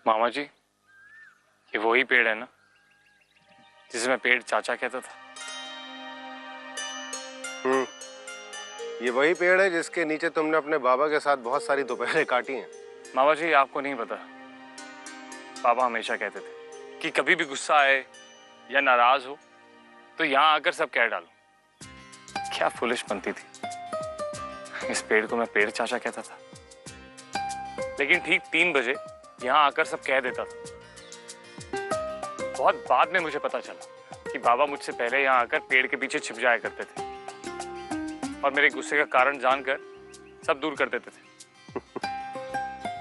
मामा जी, ये वही पेड़ है ना जिसे मैं पेड़ चाचा कहता था? ये वही पेड़ है जिसके नीचे तुमने अपने बाबा के साथ बहुत सारी दोपहरें काटी हैं। मामा जी, आपको नहीं पता, पापा हमेशा कहते थे कि कभी भी गुस्सा आए या नाराज हो तो यहाँ आकर सब कह डालो। क्या फुलिश बनती थी। इस पेड़ को मैं पेड़ चाचा कहता था, लेकिन ठीक 3 बजे यहाँ आकर सब कह देता था। बहुत बाद में मुझे पता चला कि बाबा मुझसे पहले यहाँ आकर पेड़ के पीछे छिप जाया करते थे और मेरे गुस्से का कारण जानकर सब दूर कर देते थे।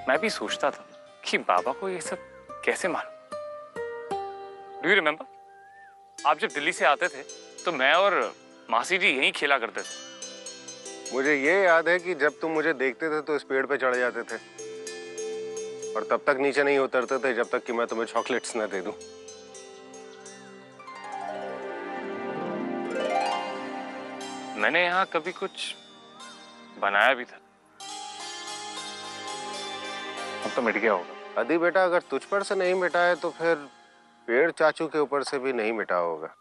मैं भी सोचता था कि बाबा को ये सब कैसे मालूम। डू यू रिमेम्बर, आप जब दिल्ली से आते थे तो मैं और मासी जी यहीं खेला करते थे। मुझे ये याद है कि जब तुम मुझे देखते थे तो इस पेड़ पे चढ़ जाते थे और तब तक नीचे नहीं उतरते थे जब तक कि मैं तुम्हें चॉकलेट्स न दे दूं। मैंने यहाँ कभी कुछ बनाया भी था, अब तो मिट गया होगा। अदी बेटा, अगर तुझ पर से नहीं मिटा है तो फिर पेड़ चाचू के ऊपर से भी नहीं मिटा होगा।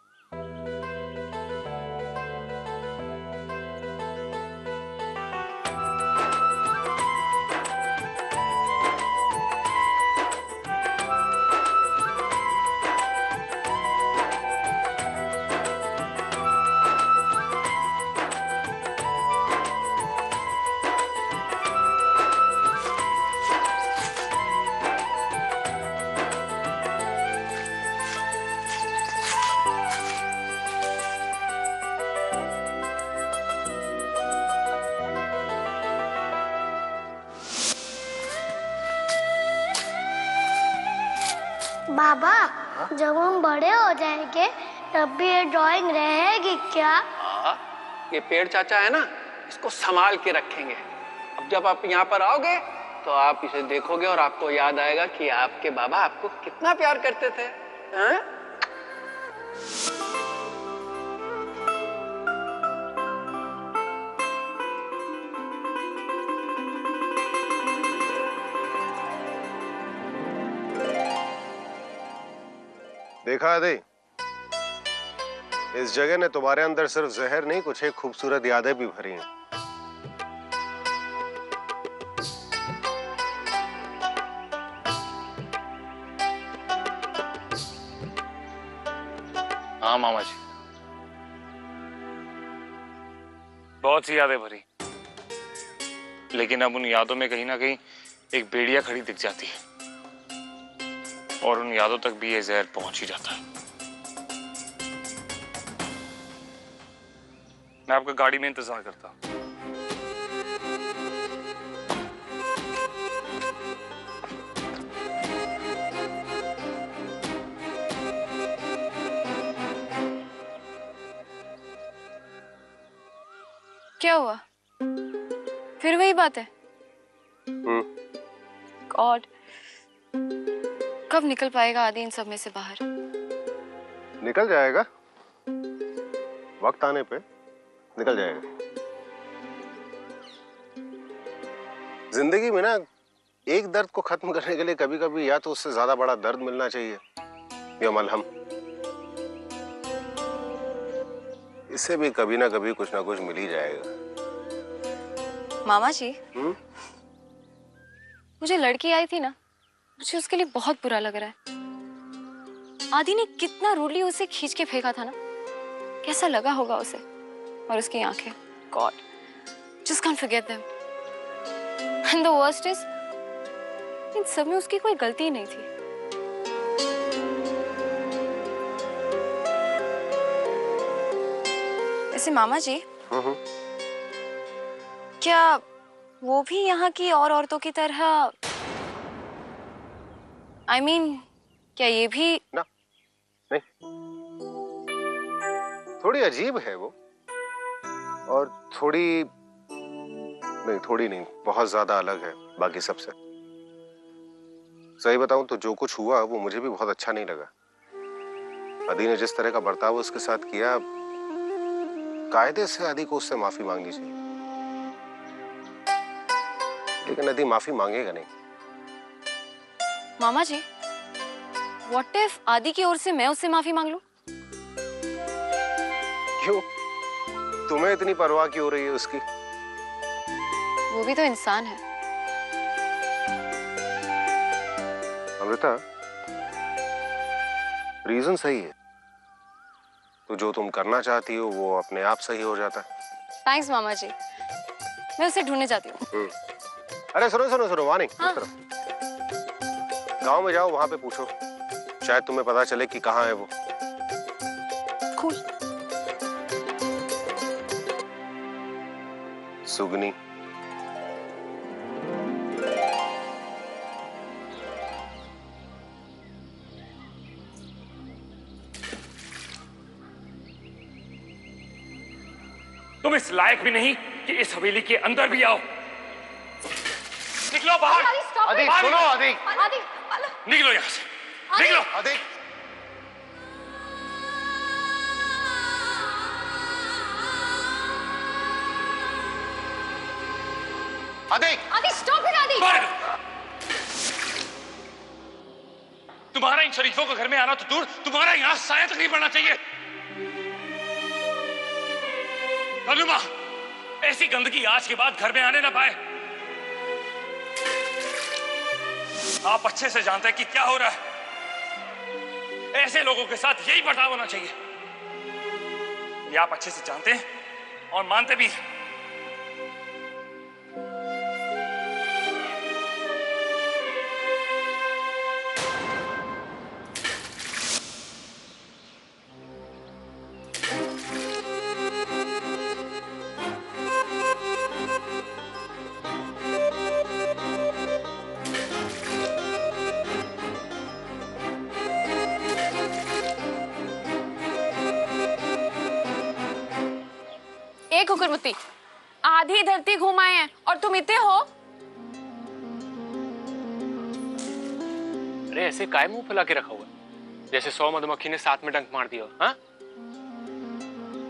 बाबा, जब हम बड़े हो जाएंगे तब भी ये ड्राइंग रहेगी क्या? हाँ, ये पेड़ चाचा है ना, इसको संभाल के रखेंगे। अब जब आप यहाँ पर आओगे तो आप इसे देखोगे और आपको याद आएगा कि आपके बाबा आपको कितना प्यार करते थे। हाँ? देखा अदी, इस जगह ने तुम्हारे अंदर सिर्फ जहर नहीं, कुछ एक खूबसूरत यादें भी भरी हैं। हाँ मामा जी, बहुत सी यादें भरी, लेकिन अब उन यादों में कहीं ना कहीं एक बेड़िया खड़ी दिख जाती है और उन यादों तक भी ये जहर पहुंच ही जाता है। मैं आपका गाड़ी में इंतजार करता हूं। क्या हुआ? फिर वही बात है? गॉड, कब निकल पाएगा आदि इन सब में से बाहर? निकल जाएगा, वक्त आने पे निकल जाएगा। जिंदगी में ना, एक दर्द को खत्म करने के लिए कभी कभी या तो उससे ज्यादा बड़ा दर्द मिलना चाहिए या मलहम। इससे भी कभी ना कभी कुछ ना कुछ मिल ही जाएगा। मामा जी, मुझे लड़की आई थी ना, मुझे उसके लिए बहुत बुरा लग रहा है। आदि ने कितना रूडली उसे खींच के फेंका था ना, कैसा लगा होगा उसे। और उसकी आंखें, God, just can't forget them. And the worst is, इन सब में उसकी कोई गलती नहीं थी। वैसे मामा जी, क्या वो भी यहाँ की और औरतों की तरह, I mean, क्या ये भी? ना, नहीं, थोड़ी अजीब है वो, और थोड़ी नहीं, बहुत ज्यादा अलग है बाकी सबसे। सही बताऊं तो जो कुछ हुआ वो मुझे भी बहुत अच्छा नहीं लगा। आदि ने जिस तरह का बर्ताव उसके साथ किया, कायदे से आदि को उससे माफी मांगनी चाहिए, लेकिन आदि माफी मांगेगा नहीं। मामा जी, व्हाट इफ आदि की ओर से मैं उससे माफी मांग लूं? क्यों? तुम्हें इतनी परवाह क्यों हो रही है उसकी? वो भी तो इंसान है। अमृता, रीजन सही है। तो जो तुम करना चाहती हो वो अपने आप सही हो जाता है। थैंक्स मामा जी, मैं उसे ढूंढने जाती हूँ। अरे सुनो सुनो सुनो, वहां नहीं, हाँ? गांव में जाओ, वहां पे पूछो, शायद तुम्हें पता चले कि कहाँ है वो। कूल। सुगनी। तुम इस लायक भी नहीं कि इस हवेली के अंदर भी आओ। निकलो बाहर। आदि सुनो, आदि निकलो यहाँ से, निकलो। आदि आदि आदि स्टॉप इट आदि। तुम्हारा इन शरीफों को घर में आना तो दूर, तुम्हारा यहाँ साया तक नहीं पड़ना चाहिए। कलुमा, ऐसी गंदगी आज के बाद घर में आने ना पाए। आप अच्छे से जानते हैं कि क्या हो रहा है। ऐसे लोगों के साथ यही बर्ताव होना चाहिए। ये आप अच्छे से जानते हैं और मानते भी हैं। कुकुरमुत्ती, आधी धरती घुमाए हैं और तुम इतने हो। अरे ऐसे काय मुंह फैला के रखा हुआ, जैसे 100 मधुमक्खी ने साथ में डंक मार दिया। हाँ?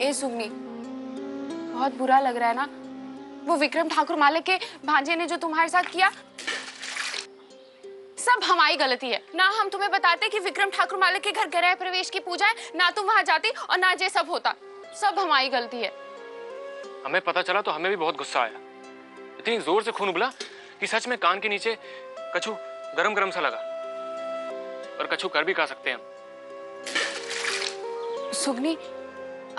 ए सुगनी, बहुत बुरा लग रहा है ना वो विक्रम ठाकुर मालिक के भांजे ने जो तुम्हारे साथ किया। सब हमारी गलती है ना। हम तुम्हें बताते कि विक्रम ठाकुर मालिक के घर गृह प्रवेश की पूजा है, ना तुम वहां जाती और ना ये सब होता। सब हमारी गलती है। हमें पता चला तो हमें भी बहुत गुस्सा आया। इतनी जोर से खून उबला कि सच में कान के नीचे कछु गरम गरम सा लगा। और कछु कर भी कह सकते हैं हम। सुगनी,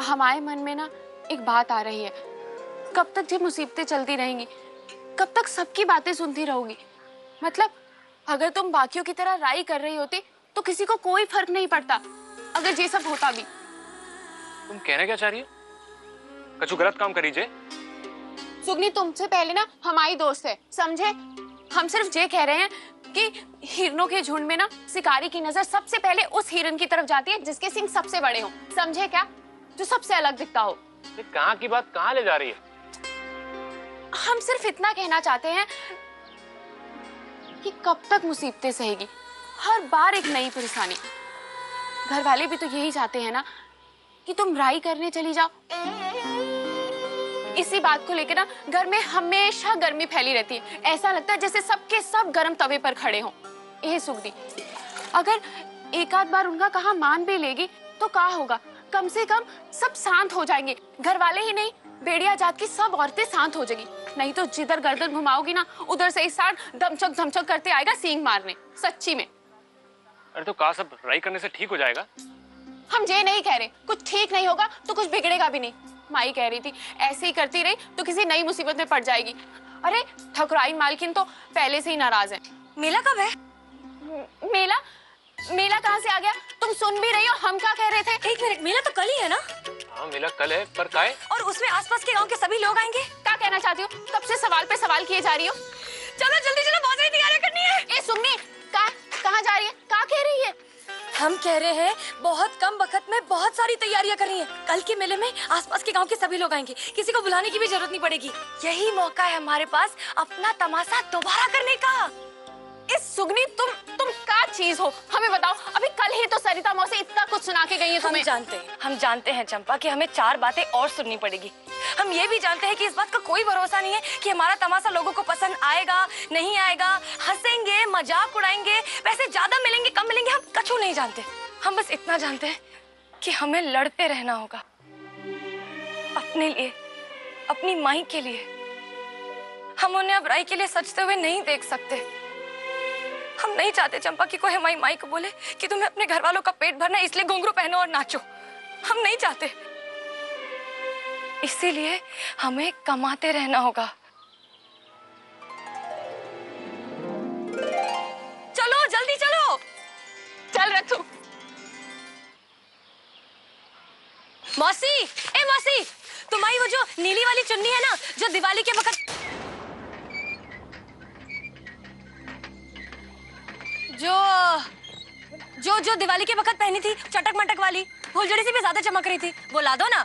हमारे मन में ना एक बात आ रही है। कब तक ये मुसीबतें चलती रहेंगी? कब तक सबकी बातें सुनती रहोगी? मतलब अगर तुम बाकियों की तरह राई कर रही होती तो किसी को कोई फर्क नहीं पड़ता। अगर ये सब होता भी। तुम कहना क्या चाह रही हो? कछु गलत काम करीजे। सुगनी, तुमसे पहले ना हमारी दोस्त है, समझे? हम सिर्फ ये कह रहे हैं कि हिरनों के झुंड में ना शिकारी की नजर सबसे पहले उस हिरन की तरफ जाती है जिसके सिंग सबसे बड़े हों, समझे क्या? जो सबसे अलग दिखता हो। ये कहाँ की बात कहाँ ले जा रही है? हम सिर्फ इतना कहना चाहते हैं कि कब तक मुसीबतें सहेगी? हर बार एक नई परेशानी। घर वाले भी तो यही चाहते हैं ना कि तुम राई करने चली जाओ। इसी बात को लेकर ना घर में हमेशा गर्मी फैली रहती है। ऐसा लगता है जैसे सबके सब गर्म तवे पर खड़े हों। ये सुगनी, अगर एक आध बार उनका कहा मान भी लेगी तो क्या होगा? कम से कम सब शांत हो जाएंगे। घर वाले ही नहीं, बेड़िया जात की सब औरतें शांत हो जाएगी। नहीं तो जिधर गर्दन घुमाओगी ना उधर से इस साथ धमचक धमचक करते आएगा सींग मारने। सच्ची में। अरे तो कहा सब राई करने से ठीक हो जाएगा? हम ये नहीं कह रहे कुछ ठीक नहीं होगा तो कुछ बिगड़ेगा भी नहीं। माई कह रही थी ऐसे ही करती रही तो किसी नई मुसीबत में पड़ जाएगी। अरे ठकुराइन मालकिन तो पहले से ही नाराज है। मेला कब है? मेला? मेला कहाँ से आ गया? तुम सुन भी रही हो हम क्या कह रहे थे? एक मिनट, मेला तो कल ही है ना? हाँ मेला कल है, पर काहे? और उसमें आसपास के गांव के सभी लोग आएंगे। क्या कहना चाहती हो? कब से सवाल पे सवाल किए जा रही हो। चलो जल्दी चलो, बहुत सारी तैयारियां करनी है। ए सुननी, कहाँ जा रही है? क्या कह रही है? हम कह रहे हैं बहुत कम वक्त में बहुत सारी तैयारियां करनी है। कल के मेले में आसपास के गांव के सभी लोग आएंगे, किसी को बुलाने की भी जरूरत नहीं पड़ेगी। यही मौका है हमारे पास अपना तमाशा दोबारा करने का। इस सुगनी तुम क्या चीज हो, हमें बताओ। अभी कल ही तो सरिता मौसी इतना कुछ सुना के गई है तुम्हें। हम जानते हैं चंपा कि हमें 4 बातें और सुननी पड़ेगी। हम ये भी जानते हैं कि इस बात का कोई भरोसा नहीं है कि हमारा तमाशा लोगों को पसंद आएगा नहीं आएगा। हंसेंगे, मजाक उड़ाएंगे, पैसे ज्यादा मिलेंगे कम मिलेंगे, हम कछु नहीं जानते। हम बस इतना जानते हैं कि हमें लड़ते रहना होगा अपने लिए, अपनी माई के लिए। हम उन्हें अब राई के लिए सजते हुए नहीं देख सकते। हम नहीं चाहते चंपा कि कोई हमारी माई को बोले कि तुम्हें अपने घर वालों का पेट भरना है इसलिए घुंघरू पहनो और नाचो। हम नहीं चाहते। इसीलिए हमें कमाते रहना होगा। चलो जल्दी चलो। चल रखू। मौसी, ए मौसी, तुम्हारी वो जो नीली वाली चुन्नी है ना, जो दिवाली के वक्त जो दिवाली के वक्त पहनी थी, चटक मटक वाली, फुलझड़ी से भी ज्यादा चमक रही थी, वो ला दो ना।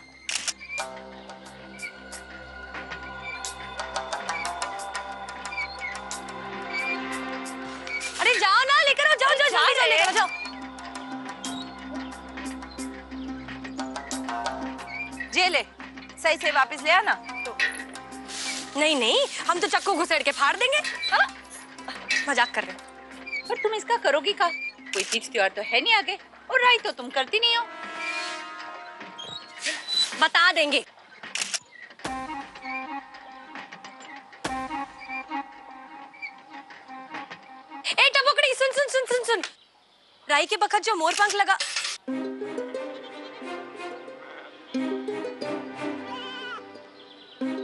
अरे जाओ ना, लेकर आओ, जाओ जाओ जल्दी जाओ, लेकर जाओ। जे ले, सही से वापस ले आना। नहीं नहीं, हम तो चक्कू घुसेड़ के फाड़ देंगे। मजाक कर रहे हो। पर तुम इसका करोगी का? कोई तीज त्योहार तो है नहीं आगे, और राई तो तुम करती नहीं हो। बता देंगे। ए टपोकड़ी, सुन सुन सुन सुन सुन। राई के बखत जो मोर पंख लगा,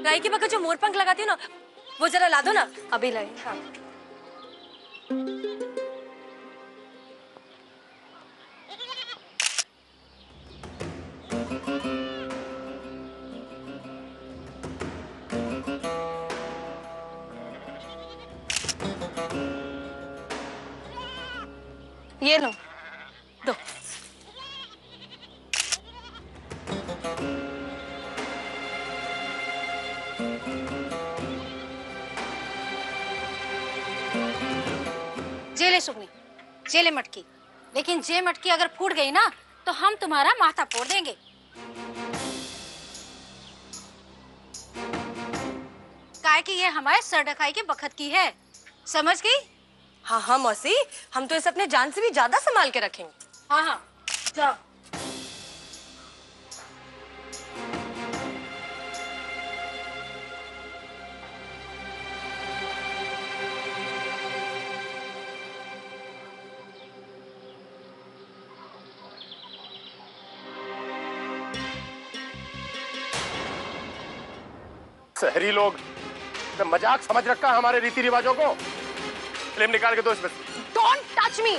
राई के बखत जो मोर पंख लगाती हो ना, वो जरा ला दो ना। अभी लाई। हाँ। ये लो, दो। जेले सुगनी, जेले मटकी, लेकिन जे मटकी अगर फूट गई ना तो हम तुम्हारा माथा फोड़ देंगे। काहे कि ये हमारे सर ढकाई के बखत की है, समझ गई? हाँ हाँ मौसी, हम तो इसे अपने जान से भी ज्यादा संभाल के रखेंगे। हाँ हाँ, जाओ। शहरी लोग तो मजाक समझ रखा है हमारे रीति रिवाजों को। फिल्म निकाल के दो इसमें। Don't touch me.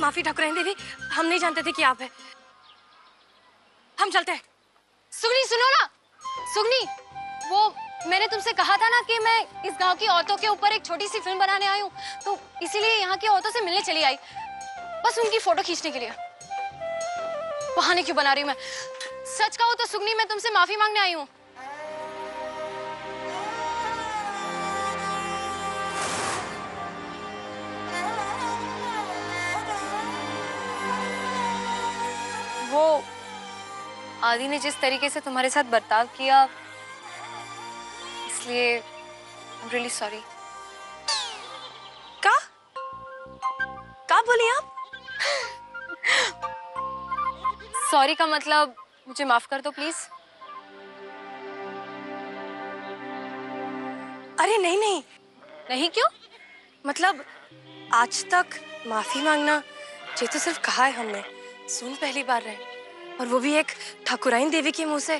माफी ठाकुराइन देवी, हम नहीं जानते थे कि आप है। हम चलते हैं। सुगनी सुनो ना, सुगनी, वो मैंने तुमसे कहा था ना कि मैं इस गांव की औरतों के ऊपर एक छोटी सी फिल्म बनाने आई हूँ, तो इसीलिए यहाँ की औरतों से मिलने चली आई, बस उनकी फोटो खींचने के लिए। बहाने क्यों बना रही हूँ मैं? सच कहो तो सुगनी, मैं तुमसे माफी मांगने आई हूँ। वो आदि ने जिस तरीके से तुम्हारे साथ बर्ताव किया, इसलिए I'm really sorry। क्या बोली आप? सॉरी का मतलब मुझे माफ कर दो प्लीज। अरे नहीं नहीं। नहीं क्यों? मतलब आज तक माफी मांगना ये तो सिर्फ कहा है हमने, सुन पहली बार रहे। और वो भी एक ठाकुराइन देवी के मुंह से।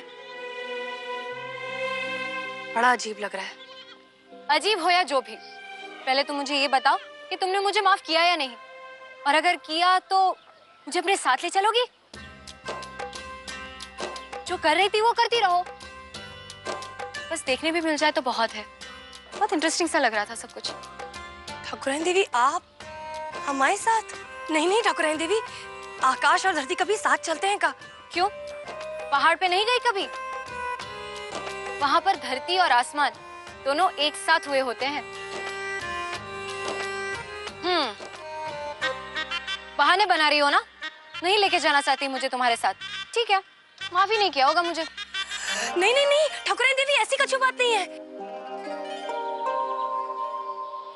बड़ा अजीब लग रहा है। अजीब हो या जो भी, पहले तुम मुझे ये बताओ कि तुमने मुझे माफ किया या नहीं, और अगर किया तो मुझे अपने साथ ले चलोगी? जो कर रही थी वो करती रहो, बस देखने भी मिल जाए तो बहुत है। बहुत इंटरेस्टिंग सा लग रहा था सब कुछ। ठाकुराइन देवी, आप हमारे साथ? नहीं नहीं ठाकुराइन देवी, आकाश और धरती कभी साथ चलते हैं का? क्यों, पहाड़ पे नहीं गई कभी? वहां पर धरती और आसमान दोनों एक साथ हुए होते हैं। बहाने बना रही हो ना? नहीं लेके जाना चाहती मुझे तुम्हारे साथ, ठीक है, माफी नहीं किया होगा मुझे। नहीं नहीं नहीं ठाकुराइन देवी, ऐसी कछु बात नहीं है।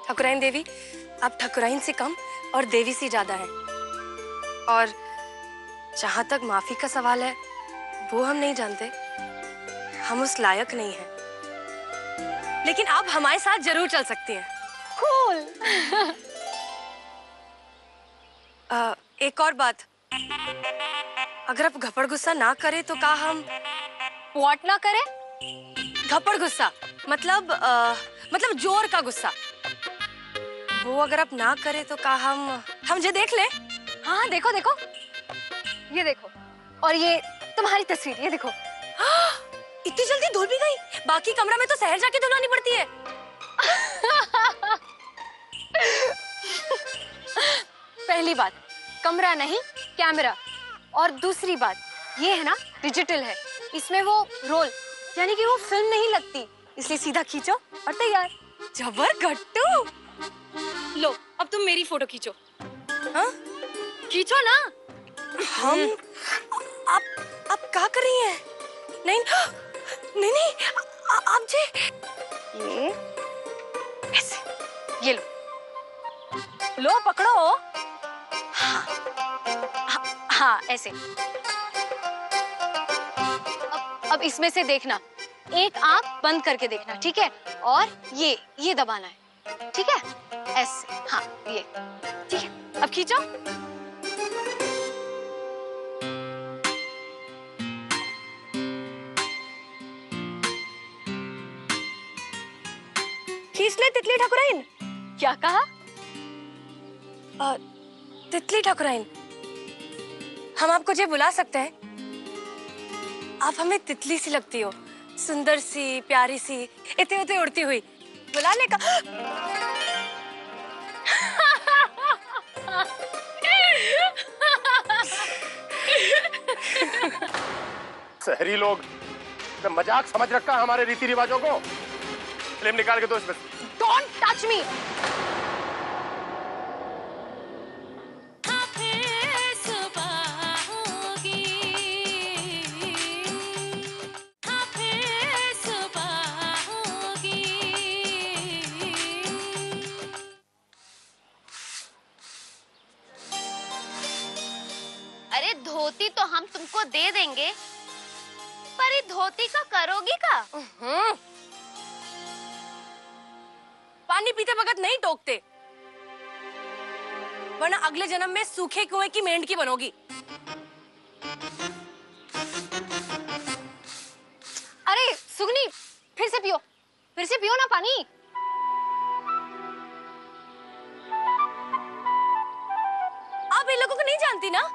ठाकुराइन देवी, आप ठाकुराइन से कम और देवी से ज्यादा हैं। और जहां तक माफी का सवाल है, वो हम नहीं जानते, हम उस लायक नहीं हैं। लेकिन आप हमारे साथ जरूर चल सकती हैं। कूल। एक और बात, अगर आप घपड़ गुस्सा ना करें तो का हम व्हाट ना करे? घपड़ गुस्सा मतलब जोर का गुस्सा, वो अगर आप ना करें तो का हम जे देख ले? हाँ देखो देखो, ये देखो, और ये तुम्हारी तस्वीर, ये देखो। इतनी जल्दी धुल भी गई? बाकी कमरा में तो शहर जाके धुलानी पड़ती है। पहली बात, कमरा नहीं कैमरा, और दूसरी बात ये है ना, डिजिटल है, इसमें वो रोल यानी कि वो फिल्म नहीं लगती, इसलिए सीधा खींचो और तैयार। जबर गट्टू। लो अब तुम मेरी फोटो खींचो। हाँ खींचो ना। हम आप क्या कर रही हैं? नहीं नहीं नहीं, आप जे ये ऐसे, ये लो पकड़ो। हाँ हाँ ऐसे। अब इसमें से देखना, एक आंख बंद करके देखना, ठीक है? और ये दबाना है, ठीक है? ऐसे, हाँ ये, ठीक है? अब खींचो। खींच ले तितली ठाकुराइन। क्या कहा? तितली ठाकुराइन, हम आपको जे बुला सकते हैं? आप हमें तितली सी लगती हो, सुंदर सी, प्यारी सी, इतने उतने उड़ती हुई। बुला ले का? शहरी लोग तो मजाक समझ रखा है हमारे रीति रिवाजों को। फिल्म निकाल के दो इसमें। Don't touch me! अरे धोती तो हम तुमको दे देंगे, पर ये धोती का करोगी का? पानी पीते वक्त नहीं टोकते, वरना अगले जन्म में सूखे कुएं की मेंढकी बनोगी। अरे सुगनी, फिर से पियो ना पानी। आप इन लोगों को नहीं जानती ना?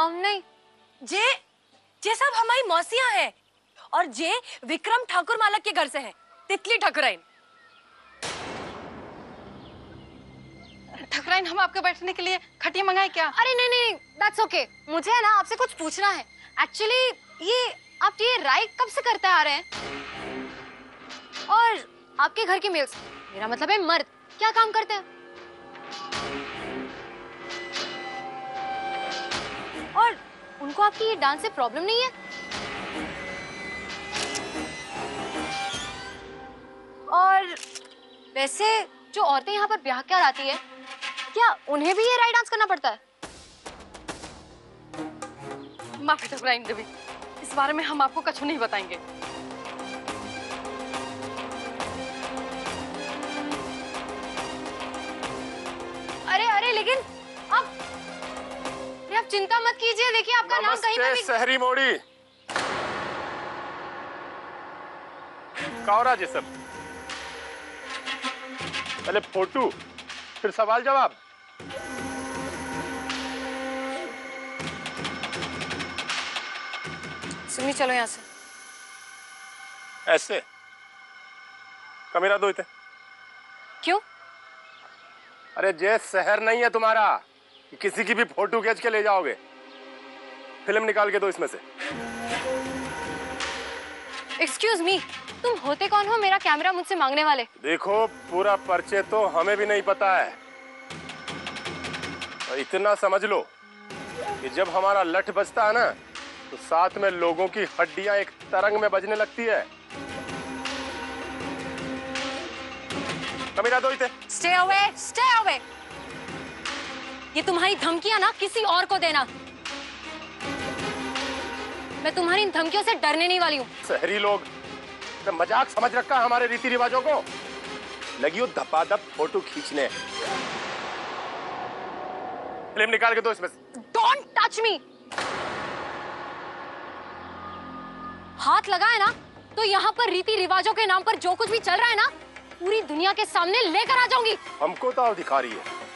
नहीं। जे सब हमारी मौसियां हैं, और जे विक्रम ठाकुर मालक के घर से हैं, तितली ठाकुराइन। ठाकुराइन, हम आपके बैठने के लिए खटिया मंगाए क्या? अरे नहीं नहीं, दैट्स ओके। मुझे है ना आपसे कुछ पूछना है। एक्चुअली आप ये राइड कब से करते आ रहे हैं? और आपके घर के मेल्स, मेरा मतलब है मर्द, क्या काम करते हैं? और उनको आपकी ये डांस से प्रॉब्लम नहीं है? और वैसे जो औरतें यहाँ पर ब्याह कर आती है, क्या उन्हें भी ये राइड डांस करना पड़ता है? माफी ठाकुराइन देवी, इस बारे में हम आपको कुछ नहीं बताएंगे। अरे लेकिन आप चिंता मत कीजिए, देखिए आपका नाम कहीं पे भी। शहरी मोड़ी कौरा जी सब, पहले फोटो फिर सवाल जवाब। सुनी, चलो यहाँ से। ऐसे कमेरा दो इते। क्यों? अरे जे शहर नहीं है तुम्हारा कि किसी की भी फोटो खींच के ले जाओगे। फिल्म निकाल के दो इसमें से। एक्सक्यूज मी, तुम होते कौन हो मेरा कैमरा मुझसे मांगने वाले? देखो, पूरा परिचय तो हमें भी नहीं पता है, और इतना समझ लो कि जब हमारा लठ बजता है ना, तो साथ में लोगों की हड्डियां एक तरंग में बजने लगती है। कमीरा दो इते। Stay away, stay away. ये तुम्हारी धमकियां ना किसी और को देना। मैं तुम्हारी इन धमकियों से डरने नहीं वाली हूँ। शहरी लोग तो मजाक समझ रखा हमारे रीति रिवाजों को। लगी हो धपाधप फोटो खींचने। फिल्म निकाल के दो इसमें से। Don't touch me। हाथ लगा है ना, तो यहाँ पर रीति रिवाजों के नाम पर जो कुछ भी चल रहा है ना, पूरी दुनिया के सामने लेकर आ जाऊंगी। हमको तो दिखा रही है।